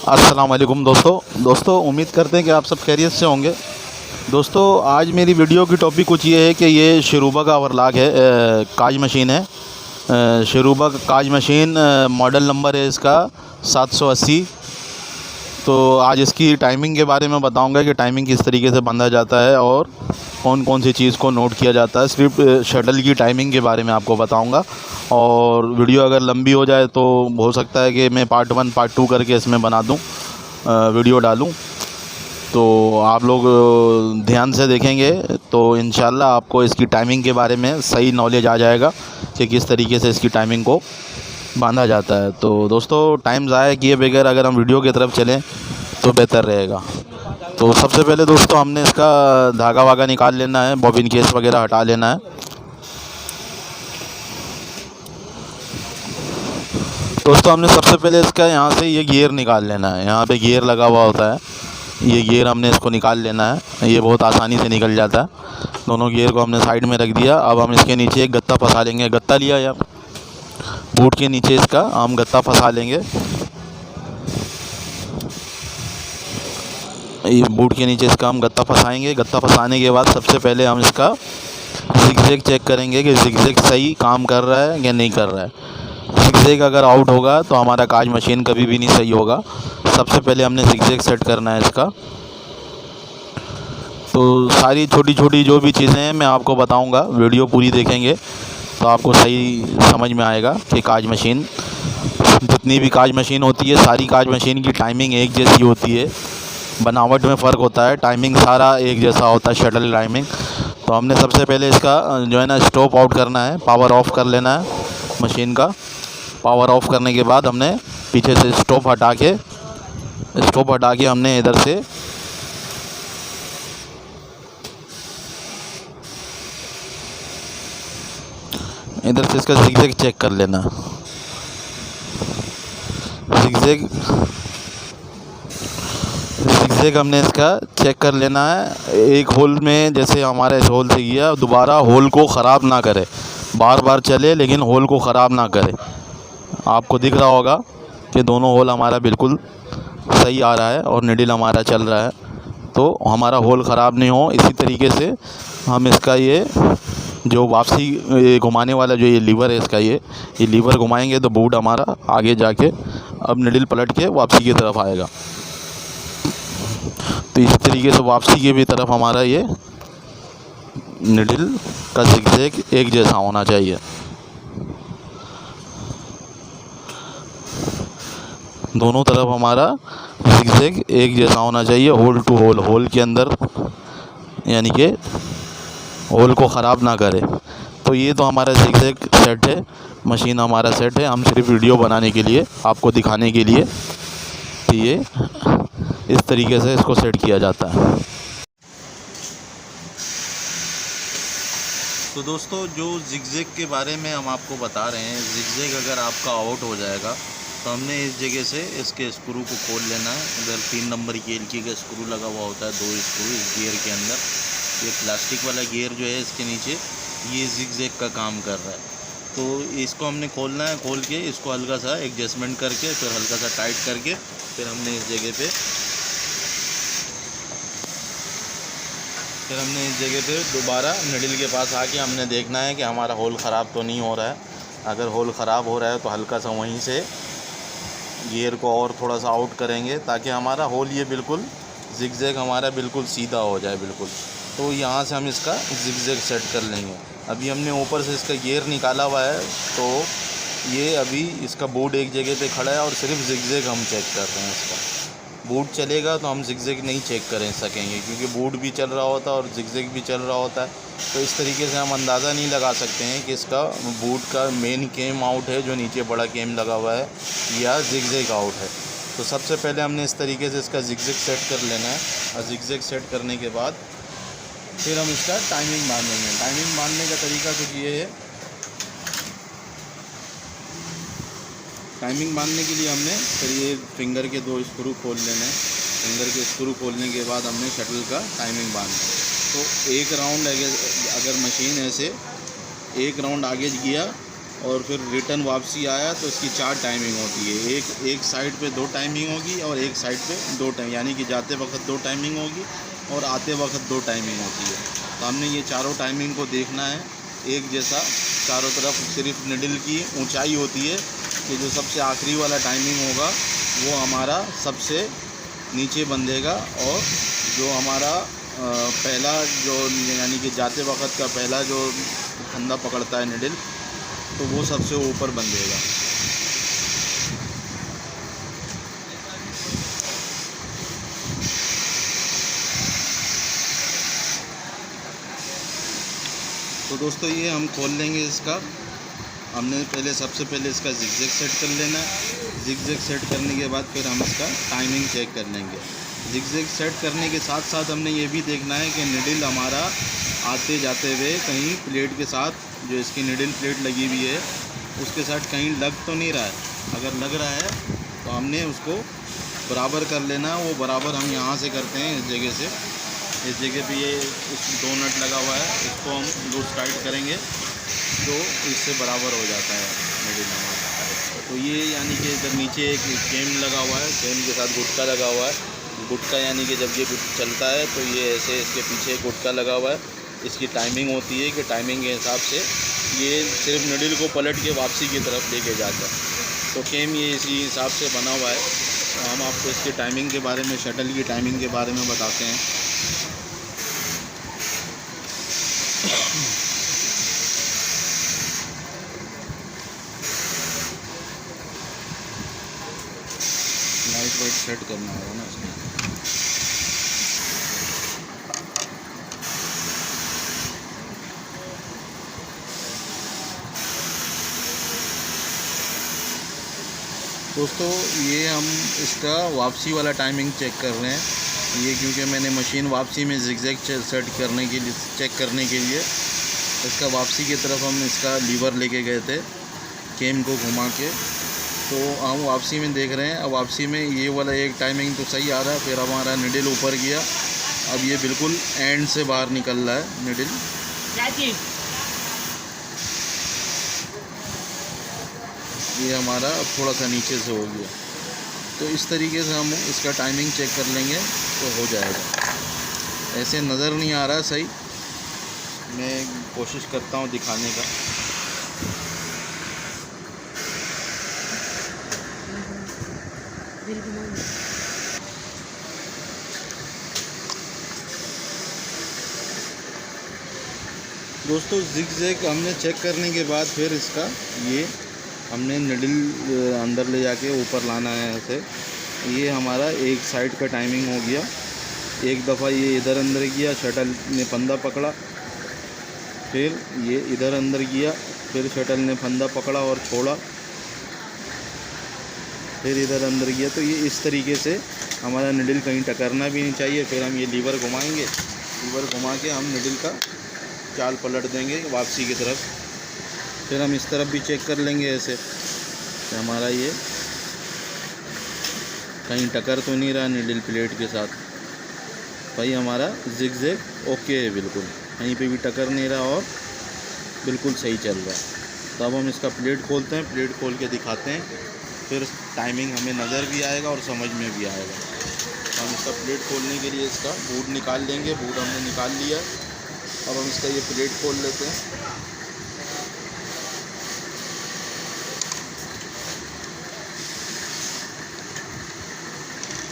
अस्सलाम वालेकुम दोस्तों उम्मीद करते हैं कि आप सब खैरियत से होंगे। दोस्तों आज मेरी वीडियो की टॉपिक कुछ ये है कि ये शिरूबा का ओवरलॉक है, काज मशीन है। शिरूबा काज मशीन, मॉडल नंबर है इसका 780। तो आज इसकी टाइमिंग के बारे में बताऊंगा कि टाइमिंग किस तरीके से बंधा जाता है और कौन कौन सी चीज़ को नोट किया जाता है। सिर्फ शटल की टाइमिंग के बारे में आपको बताऊंगा। और वीडियो अगर लंबी हो जाए तो हो सकता है कि मैं पार्ट 1 पार्ट 2 करके इसमें बना दूं, वीडियो डालूं। तो आप लोग ध्यान से देखेंगे तो इंशाल्लाह आपको इसकी टाइमिंग के बारे में सही नॉलेज आ जाएगा कि किस तरीके से इसकी टाइमिंग को बांधा जाता है। तो दोस्तों टाइम ज़ाया किए बगैर अगर हम वीडियो की तरफ चलें तो बेहतर रहेगा। तो सबसे पहले दोस्तों हमने इसका धागा वागा निकाल लेना है, बॉबिन केस वगैरह हटा लेना है। दोस्तों हमने सबसे पहले इसका यहाँ से ये गियर निकाल लेना है। यहाँ पे गियर लगा हुआ होता है, ये गियर हमने इसको निकाल लेना है। ये बहुत आसानी से निकल जाता है। दोनों गियर को हमने साइड में रख दिया। अब हम इसके नीचे एक गत्ता फंसा लेंगे। गत्ता लिया यार, बूट के नीचे इसका हम गत्ता फंसा लेंगे। ये बूट के नीचे इसका हम गत्ता फंसाएंगे। गत्ता फंसाने के बाद सबसे पहले हम इसका जिगजैग चेक करेंगे कि जिगजैग सही काम कर रहा है या नहीं कर रहा है। जिगजैग अगर आउट होगा तो हमारा काज मशीन कभी भी नहीं सही होगा। सबसे पहले हमने जिगजैग सेट करना है इसका। तो सारी छोटी छोटी जो भी चीज़ें हैं मैं आपको बताऊंगा, वीडियो पूरी देखेंगे तो आपको सही समझ में आएगा कि काज मशीन, जितनी भी काज मशीन होती है सारी काज मशीन की टाइमिंग एक जैसी होती है। बनावट में फ़र्क होता है, टाइमिंग सारा एक जैसा होता है, शटल टाइमिंग। तो हमने सबसे पहले इसका जो है ना स्टॉप आउट करना है, पावर ऑफ़ कर लेना है मशीन का। पावर ऑफ़ करने के बाद हमने पीछे से स्टॉप हटा के हमने इधर से इसका जिगजैग चेक कर लेना। जिगजैग हमने इसका चेक कर लेना है। एक होल में जैसे हमारे होल से गया, दोबारा होल को ख़राब ना करे, बार बार चले लेकिन होल को ख़राब ना करे। आपको दिख रहा होगा कि दोनों होल हमारा बिल्कुल सही आ रहा है और निडल हमारा चल रहा है। तो हमारा होल ख़राब नहीं हो, इसी तरीके से हम इसका ये जो वापसी घुमाने वाला जो ये लीवर है इसका, ये लीवर घुमाएंगे तो बूट हमारा आगे जाके अब निडल पलट के वापसी की तरफ आएगा। तो इस तरीके से वापसी की भी तरफ हमारा ये निडल का जिगजैग एक जैसा होना चाहिए। दोनों तरफ हमारा जिगजैग एक जैसा होना चाहिए, होल टू होल, होल के अंदर, यानी कि होल को ख़राब ना करे। तो ये तो हमारा जिगजैग सेट है, मशीन हमारा सेट है। हम सिर्फ वीडियो बनाने के लिए, आपको दिखाने के लिए कि ये इस तरीके से इसको सेट किया जाता है। तो दोस्तों जो जिगजैग के बारे में हम आपको बता रहे हैं, जिगजैग अगर आपका आउट हो जाएगा तो हमने इस जगह से इसके स्क्रू को खोल लेना है। इधर 3 नंबर की एलकी का स्क्रू लगा हुआ होता है, 2 स्क्रू इस गियर के अंदर। ये प्लास्टिक वाला गियर जो है इसके नीचे, ये जिगजैग का काम कर रहा है। तो इसको हमने खोलना है। खोल के इसको हल्का सा एडजस्टमेंट करके फिर हल्का सा टाइट करके फिर हमने इस जगह पे दोबारा निडल के पास आके हमने देखना है कि हमारा होल ख़राब तो नहीं हो रहा है। अगर होल ख़राब हो रहा है तो हल्का सा वहीं से गियर को और थोड़ा सा आउट करेंगे ताकि हमारा होल ये बिल्कुल जिगजैग हमारा बिल्कुल सीधा हो जाए बिल्कुल। तो यहाँ से हम इसका जिगजैग सेट कर लेंगे। अभी हमने ऊपर से इसका गियर निकाला हुआ है, तो ये अभी इसका बूट एक जगह पे खड़ा है और सिर्फ जिगजैग हम चेक कर रहे हैं। इसका बूट चलेगा तो हम जिगजैग नहीं चेक कर सकेंगे, क्योंकि बूट भी चल रहा होता है और जिगजैग भी चल रहा होता है। तो इस तरीके से हम अंदाज़ा नहीं लगा सकते हैं कि इसका बूट का मेन केम आउट है, जो नीचे बड़ा केम लगा हुआ है, या जिगजैग आउट है। तो सबसे पहले हमने इस तरीके से इसका जिगजैग सेट कर लेना है। और जिगजैग सेट करने के बाद फिर हम इसका टाइमिंग बांधेंगे। टाइमिंग बांधने का तरीका कुछ ये है। टाइमिंग बांधने के लिए हमने फिर ये फिंगर के 2 स्क्रू खोल लेने हैं। फिंगर के स्क्रू खोलने के बाद हमने शटल का टाइमिंग बांधना है। तो एक राउंड अगर मशीन ऐसे एक राउंड आगे गया और फिर रिटर्न वापसी आया तो इसकी 4 टाइमिंग होती है। एक साइड पे 2 टाइमिंग होगी और एक साइड पे 2 टाइम, यानी कि जाते वक्त 2 टाइमिंग होगी और आते वक्त 2 टाइमिंग होती है। तो हमने ये चारों टाइमिंग को देखना है एक जैसा चारों तरफ। सिर्फ निडल की ऊंचाई होती है कि जो सबसे आखिरी वाला टाइमिंग होगा वो हमारा सबसे नीचे बंधेगा, और जो हमारा पहला जो यानी कि जाते वक्त का पहला जो फंदा पकड़ता है निडल, तो वो सबसे ऊपर बंधेगा। तो दोस्तों ये हम खोल लेंगे इसका। हमने सबसे पहले इसका जिगजैग सेट कर लेना है। जिगजैग सेट करने के बाद फिर हम इसका टाइमिंग चेक कर लेंगे। जिगजैग सेट करने के साथ साथ हमने ये भी देखना है कि निडल हमारा आते जाते हुए कहीं प्लेट के साथ, जो इसकी निडल प्लेट लगी हुई है उसके साथ कहीं लग तो नहीं रहा है। अगर लग रहा है तो हमने उसको बराबर कर लेना। वो बराबर हम यहाँ से करते हैं, इस जगह से। इस जगह पे ये इस 2 नट लगा हुआ है, इसको हम लूज टाइट करेंगे तो इससे बराबर हो जाता है निडल हमारा। तो ये यानी कि इधर नीचे एक केम लगा हुआ है, केम के साथ गुटका लगा हुआ है। गुटका यानी कि जब ये चलता है तो ये ऐसे इसके पीछे गुटका लगा हुआ है। इसकी टाइमिंग होती है कि टाइमिंग के हिसाब से ये सिर्फ निडल को पलट के वापसी की तरफ लेके जाता है। तो केम ये इसी हिसाब से बना हुआ है। तो हम आपको इसकी टाइमिंग के बारे में, शटल की टाइमिंग के बारे में बताते हैं। लाइट वाइट सेट करना होगा ना इसमें। दोस्तों ये हम इसका वापसी वाला टाइमिंग चेक कर रहे हैं। ये क्योंकि मैंने मशीन वापसी में जिगजैग सेट करने के लिए, चेक करने के लिए इसका वापसी की तरफ हम इसका लीवर लेके गए थे केम को घुमा के। तो हम वापसी में देख रहे हैं। अब वापसी में ये वाला एक टाइमिंग तो सही आ रहा है, फिर हमारा निडल ऊपर गया। अब ये बिल्कुल एंड से बाहर निकल रहा है निडल। ये हमारा अब थोड़ा सा नीचे से हो गया। तो इस तरीके से हम इसका टाइमिंग चेक कर लेंगे तो हो जाएगा। ऐसे नज़र नहीं आ रहा सही, मैं कोशिश करता हूँ दिखाने का। दोस्तों जिगजैग हमने चेक करने के बाद फिर इसका ये हमने निडल अंदर ले जाके ऊपर लाना है ऐसे। ये हमारा एक साइड का टाइमिंग हो गया। एक दफ़ा ये इधर अंदर गया, शटल ने फंदा पकड़ा, फिर ये इधर अंदर गया, फिर शटल ने फंदा पकड़ा और छोड़ा, फिर इधर अंदर गया। तो ये इस तरीके से हमारा निडल कहीं टकरना भी नहीं चाहिए। फिर हम ये लीवर घुमाएंगे, लीवर घुमा के हम निडल का चाल पलट देंगे वापसी की तरफ। फिर हम इस तरफ भी चेक कर लेंगे ऐसे कि हमारा ये कहीं टकर तो नहीं रहा निडल प्लेट के साथ। भाई हमारा जिगजैग ओके है, बिल्कुल कहीं पे भी टकर नहीं रहा और बिल्कुल सही चल रहा है। तो अब हम इसका प्लेट खोलते हैं, प्लेट खोल के दिखाते हैं, फिर टाइमिंग हमें नज़र भी आएगा और समझ में भी आएगा। तो हम इसका प्लेट खोलने के लिए इसका बूट निकाल लेंगे। बूट हमने निकाल लिया। अब हम इसका ये प्लेट खोल लेते हैं।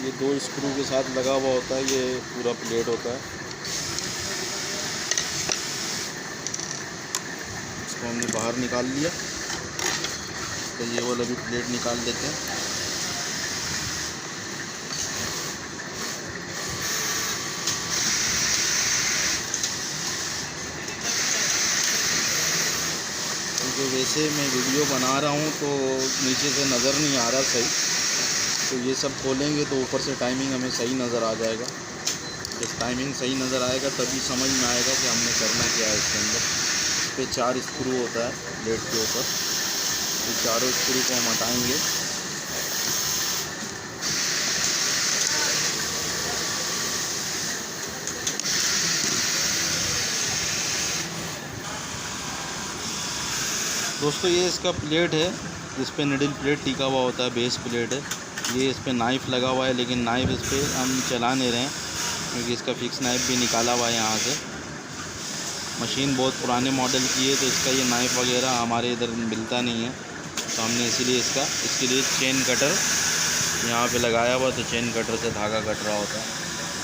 ये 2 स्क्रू के साथ लगा हुआ होता है, ये पूरा प्लेट होता है। इसको हमने बाहर निकाल लिया। तो ये वाला भी प्लेट निकाल देते हैं। क्योंकि वैसे मैं वीडियो बना रहा हूँ तो नीचे से नज़र नहीं आ रहा सही। तो ये सब खोलेंगे तो ऊपर से टाइमिंग हमें सही नज़र आ जाएगा। जब टाइमिंग सही नज़र आएगा तभी समझ में आएगा कि हमने करना क्या है इसके अंदर। इस पर 4 स्क्रू होता है प्लेट के ऊपर। ये चारों स्क्रू को हम हटाएंगे। दोस्तों ये इसका प्लेट है जिस पे निडल प्लेट टिका हुआ होता है, बेस प्लेट है ये। इस पे नाइफ़ लगा हुआ है, लेकिन नाइफ़ इस पे हम चला नहीं रहे हैं क्योंकि इसका फिक्स नाइफ़ भी निकाला हुआ है यहाँ से। मशीन बहुत पुराने मॉडल की है तो इसका ये नाइफ़ वगैरह हमारे इधर मिलता नहीं है, तो हमने इसीलिए इसके लिए चेन कटर यहाँ पे लगाया हुआ, तो चेन कटर से धागा कट रहा होता है।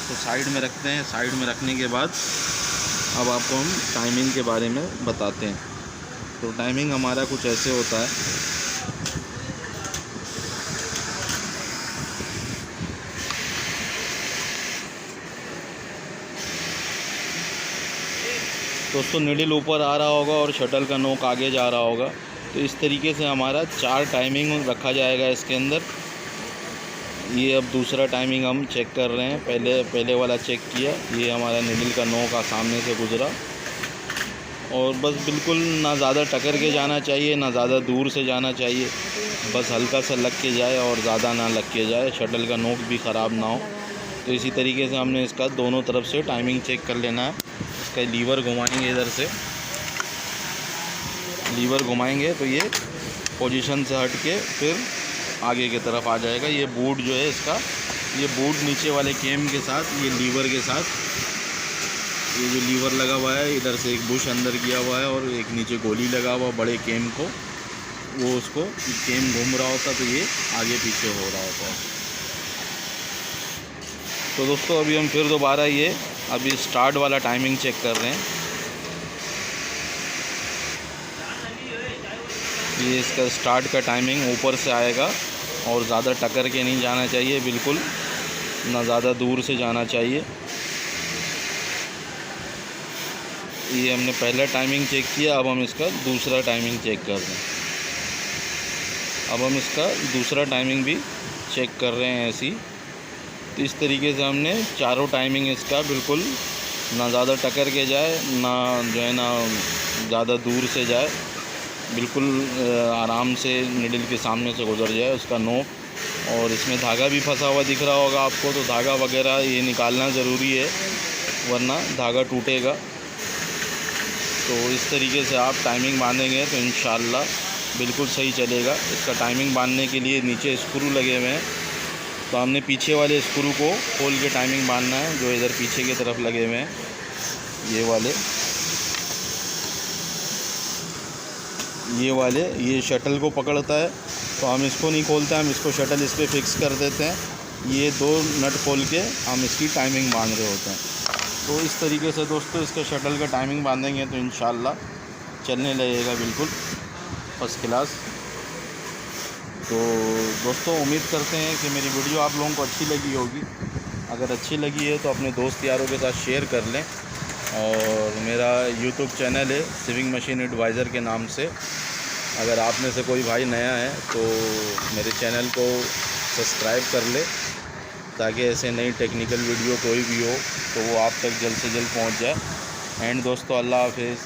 तो साइड में रखते हैं। साइड में रखने के बाद अब आपको हम टाइमिंग के बारे में बताते हैं। तो टाइमिंग हमारा कुछ ऐसे होता है। दोस्तों निडल ऊपर आ रहा होगा और शटल का नोक आगे जा रहा होगा, तो इस तरीके से हमारा 4 टाइमिंग रखा जाएगा इसके अंदर। ये अब दूसरा टाइमिंग हम चेक कर रहे हैं। पहले वाला चेक किया, ये हमारा निडल का नोक सामने से गुज़रा और बस बिल्कुल ना ज़्यादा टकर के जाना चाहिए ना ज़्यादा दूर से जाना चाहिए, बस हल्का सा लग के जाए और ज़्यादा ना लग के जाए, शटल का नोक भी ख़राब ना हो। तो इसी तरीके से हमने इसका दोनों तरफ से टाइमिंग चेक कर लेना है। इसका लीवर घुमाएंगे, इधर से लीवर घुमाएंगे तो ये पोजीशन से हट के फिर आगे की तरफ आ जाएगा। ये बूट जो है इसका, ये बूट नीचे वाले केम के साथ, ये लीवर के साथ, ये जो लीवर लगा हुआ है इधर से एक बुश अंदर किया हुआ है और एक नीचे गोली लगा हुआ बड़े केम को, वो उसको केम घूम रहा होता तो ये आगे पीछे हो रहा होता है। तो दोस्तों अभी हम फिर दोबारा ये अभी स्टार्ट वाला टाइमिंग चेक कर रहे हैं। ये इसका स्टार्ट का टाइमिंग ऊपर से आएगा और ज़्यादा टक्कर के नहीं जाना चाहिए, बिल्कुल ना ज़्यादा दूर से जाना चाहिए। ये हमने पहला टाइमिंग चेक किया, अब हम इसका दूसरा टाइमिंग चेक कर रहे हैं। अब हम इसका दूसरा टाइमिंग भी चेक कर रहे हैं ऐसी। तो इस तरीके से हमने चारों टाइमिंग इसका बिल्कुल ना ज़्यादा टक्कर के जाए ना जो है ना ज़्यादा दूर से जाए, बिल्कुल आराम से निडल के सामने से गुजर जाए उसका नोक। और इसमें धागा भी फंसा हुआ दिख रहा होगा आपको, तो धागा वगैरह ये निकालना ज़रूरी है वरना धागा टूटेगा। तो इस तरीके से आप टाइमिंग बांधेंगे तो इंशाल्लाह बिल्कुल सही चलेगा। इसका टाइमिंग बांधने के लिए नीचे स्क्रू लगे हुए हैं, तो हमने पीछे वाले स्क्रू को खोल के टाइमिंग बांधना है, जो इधर पीछे की तरफ लगे हुए हैं ये शटल को पकड़ता है, तो हम इसको नहीं खोलते, हम इसको शटल इस पर फिक्स कर देते हैं। ये 2 नट खोल के हम इसकी टाइमिंग बांध रहे होते हैं। तो इस तरीके से दोस्तों इसके शटल का टाइमिंग बांधेंगे तो इंशाल्लाह चलने लगेगा बिल्कुल फर्स्ट क्लास। तो दोस्तों उम्मीद करते हैं कि मेरी वीडियो आप लोगों को अच्छी लगी होगी। अगर अच्छी लगी है तो अपने दोस्त यारों के साथ शेयर कर लें। और मेरा यूट्यूब चैनल है स्विंग मशीन एडवाइज़र के नाम से। अगर आप में से कोई भाई नया है तो मेरे चैनल को सब्सक्राइब कर ले, ताकि ऐसे नई टेक्निकल वीडियो कोई भी हो तो वो आप तक जल्द से जल्द पहुंच जाए। एंड दोस्तों अल्लाह हाफिज़।